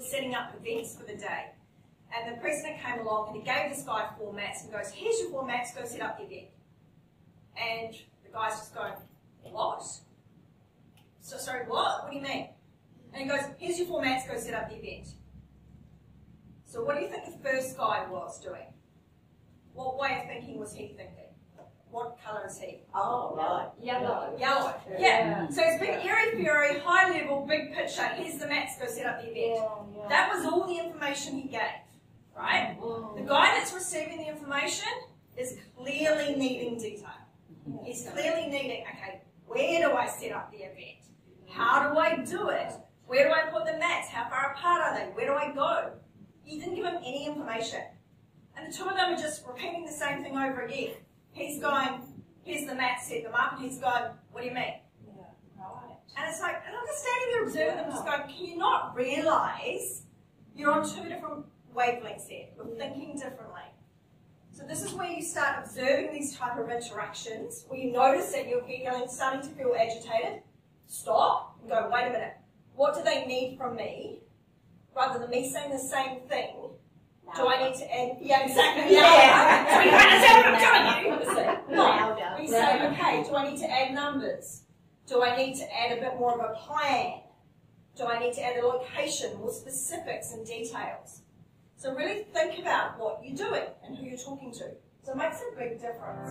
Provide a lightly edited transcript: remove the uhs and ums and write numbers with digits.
was setting up events for the day. And the president came along and he gave this guy 4 mats and goes, here's your 4 mats, go set up the event. And the guy's just going, what? So, sorry, what? What do you mean? And he goes, here's your 4 mats, go set up the event. So what do you think the first guy was doing? What way of thinking was he thinking? What colour is he? Oh, right. Yellow. Yellow. Yeah. So it's big, airy-fairy, high level, big picture. Here's the mats, go set up the event. Yeah. That was all the information he gave, right? The guy that's receiving the information is clearly needing detail. He's clearly needing, okay, where do I set up the event? How do I do it? Where do I put the mats? How far apart are they? Where do I go? You didn't give him any information. And the two of them are just repeating the same thing over again. He's going, here's the mats, set them up, and he's going, what do you mean? Yeah, right. And it's like, and I'm just standing there observing them, just going, can you not realise you're on 2 different wavelengths here? You're thinking differently. So this is where you start observing these type of interactions, where you notice that you're starting to feel agitated. Stop and go, wait a minute, what do they need from me? Rather than me saying the same thing, do I need to add, yeah, exactly, yeah. So you understand what I'm telling you? No. We say, okay, do I need to add numbers? Do I need to add a bit more of a plan? Do I need to add a location, more specifics and details? So really think about what you're doing and who you're talking to. So it makes a big difference.